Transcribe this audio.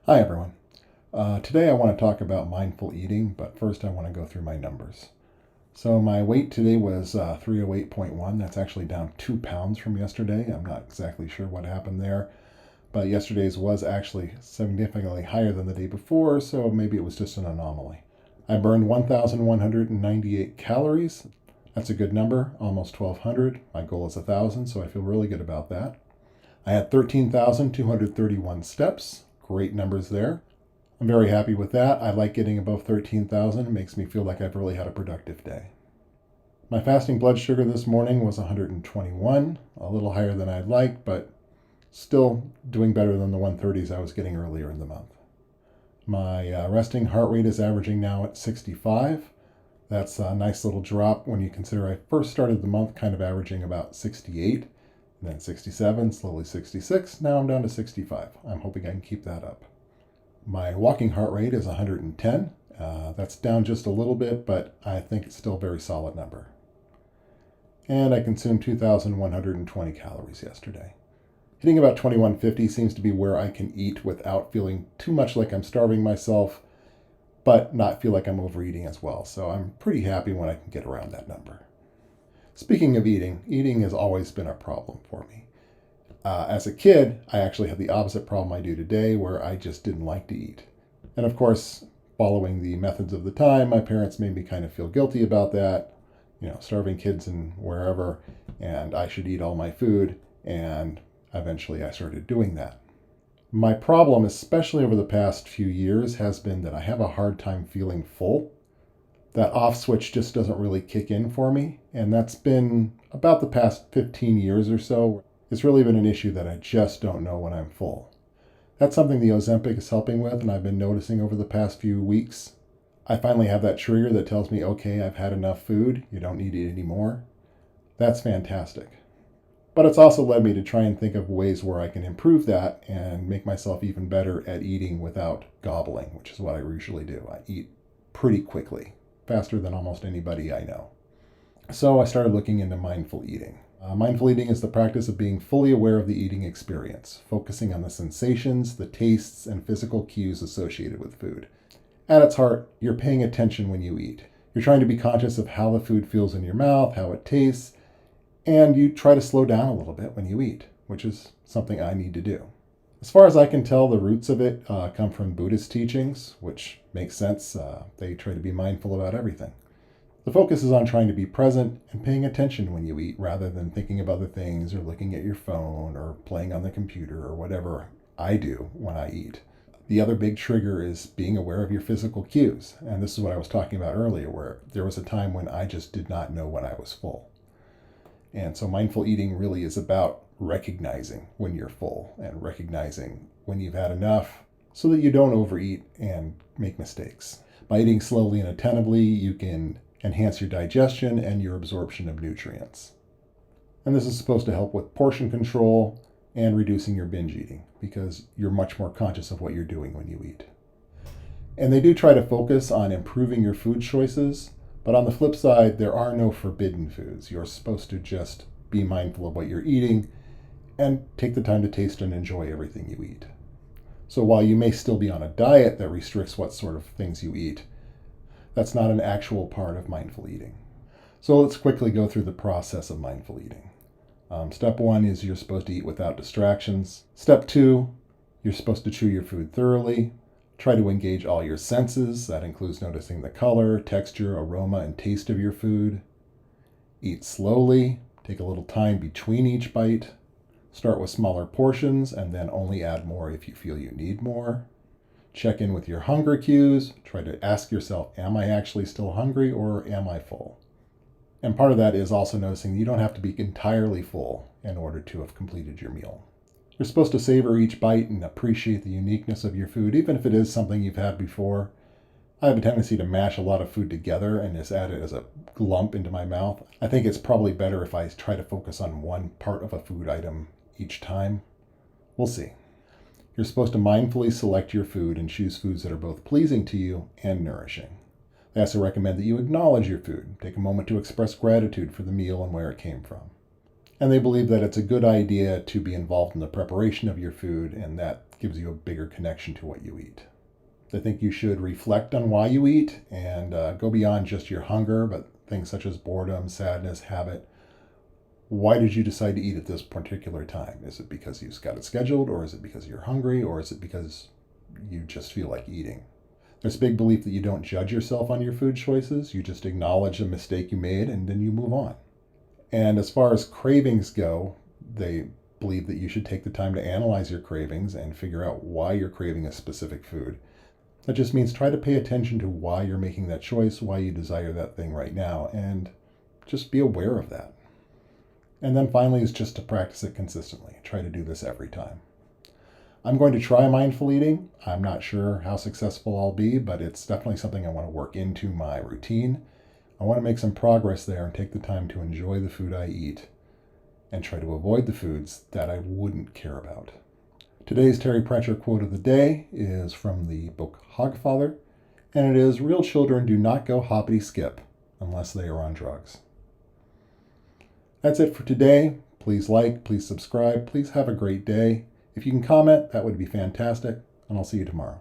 Hi everyone. Today I want to talk about mindful eating, but first I want to go through my numbers. So my weight today was 308.1. That's actually down 2 pounds from yesterday. I'm not exactly sure what happened there, but yesterday's was actually significantly higher than the day before, so maybe it was just an anomaly. I burned 1,198 calories. That's a good number, almost 1,200. My goal is 1,000, so I feel really good about that. I had 13,231 steps. Great numbers there. I'm very happy with that. I like getting above 13,000. It makes me feel like I've really had a productive day. My fasting blood sugar this morning was 121, a little higher than I'd like, but still doing better than the 130s I was getting earlier in the month. My resting heart rate is averaging now at 65. That's a nice little drop when you consider I first started the month kind of averaging about 68, and then 67, slowly 66. Now I'm down to 65. I'm hoping I can keep that up. My walking heart rate is 110. That's down just a little bit, but I think it's still a very solid number. And I consumed 2,120 calories yesterday. Hitting about 2150 seems to be where I can eat without feeling too much like I'm starving myself, but not feel like I'm overeating as well. So I'm pretty happy when I can get around that number. Speaking of eating has always been a problem for me. As a kid, I actually had the opposite problem I do today, where I just didn't like to eat. And of course, following the methods of the time, my parents made me kind of feel guilty about that, starving kids and wherever, and I should eat all my food, and eventually I started doing that. My problem, especially over the past few years, has been that I have a hard time feeling full. That off switch just doesn't really kick in for me, and that's been about the past 15 years or so. It's really been an issue that I just don't know when I'm full. That's something the Ozempic is helping with, and I've been noticing over the past few weeks. I finally have that trigger that tells me, okay, I've had enough food, you don't need to eat anymore. That's fantastic. But it's also led me to try and think of ways where I can improve that and make myself even better at eating without gobbling, which is what I usually do. I eat pretty quickly, faster than almost anybody I know. So I started looking into mindful eating. Mindful eating is the practice of being fully aware of the eating experience, focusing on the sensations, the tastes, and physical cues associated with food. At its heart, you're paying attention when you eat. You're trying to be conscious of how the food feels in your mouth, how it tastes, and you try to slow down a little bit when you eat, which is something I need to do. As far as I can tell, the roots of it come from Buddhist teachings, which makes sense. They try to be mindful about everything. The focus is on trying to be present and paying attention when you eat rather than thinking of other things or looking at your phone or playing on the computer or whatever I do when I eat. The other big trigger is being aware of your physical cues. And this is what I was talking about earlier, where there was a time when I just did not know when I was full. And so mindful eating really is about recognizing when you're full and recognizing when you've had enough so that you don't overeat and make mistakes. By eating slowly and attentively, you can enhance your digestion and your absorption of nutrients. And this is supposed to help with portion control and reducing your binge eating because you're much more conscious of what you're doing when you eat. And they do try to focus on improving your food choices, but on the flip side, there are no forbidden foods. You're supposed to just be mindful of what you're eating and take the time to taste and enjoy everything you eat. So while you may still be on a diet that restricts what sort of things you eat, that's not an actual part of mindful eating. So let's quickly go through the process of mindful eating. Step 1 is you're supposed to eat without distractions. Step 2, you're supposed to chew your food thoroughly. Try to engage all your senses. That includes noticing the color, texture, aroma, and taste of your food. Eat slowly. Take a little time between each bite. Start with smaller portions and then only add more if you feel you need more. Check in with your hunger cues. Try to ask yourself, am I actually still hungry or am I full? And part of that is also noticing you don't have to be entirely full in order to have completed your meal. You're supposed to savor each bite and appreciate the uniqueness of your food, even if it is something you've had before. I have a tendency to mash a lot of food together and just add it as a lump into my mouth. I think it's probably better if I try to focus on one part of a food item each time. We'll see. You're supposed to mindfully select your food and choose foods that are both pleasing to you and nourishing. They also recommend that you acknowledge your food. Take a moment to express gratitude for the meal and where it came from. And they believe that it's a good idea to be involved in the preparation of your food, and that gives you a bigger connection to what you eat. I think you should reflect on why you eat and go beyond just your hunger, but things such as boredom, sadness, habit. Why did you decide to eat at this particular time? Is it because you've got it scheduled, or is it because you're hungry, or is it because you just feel like eating? There's a big belief that you don't judge yourself on your food choices. You just acknowledge the mistake you made and then you move on. And as far as cravings go, they believe that you should take the time to analyze your cravings and figure out why you're craving a specific food. That just means try to pay attention to why you're making that choice, why you desire that thing right now, and just be aware of that. And then finally is just to practice it consistently. Try to do this every time. I'm going to try mindful eating. I'm not sure how successful I'll be, but it's definitely something I want to work into my routine. I want to make some progress there and take the time to enjoy the food I eat and try to avoid the foods that I wouldn't care about. Today's Terry Pratchett quote of the day is from the book Hogfather, and it is, "Real children do not go hoppity skip unless they are on drugs." That's it for today. Please like, please subscribe, please have a great day. If you can comment, that would be fantastic, and I'll see you tomorrow.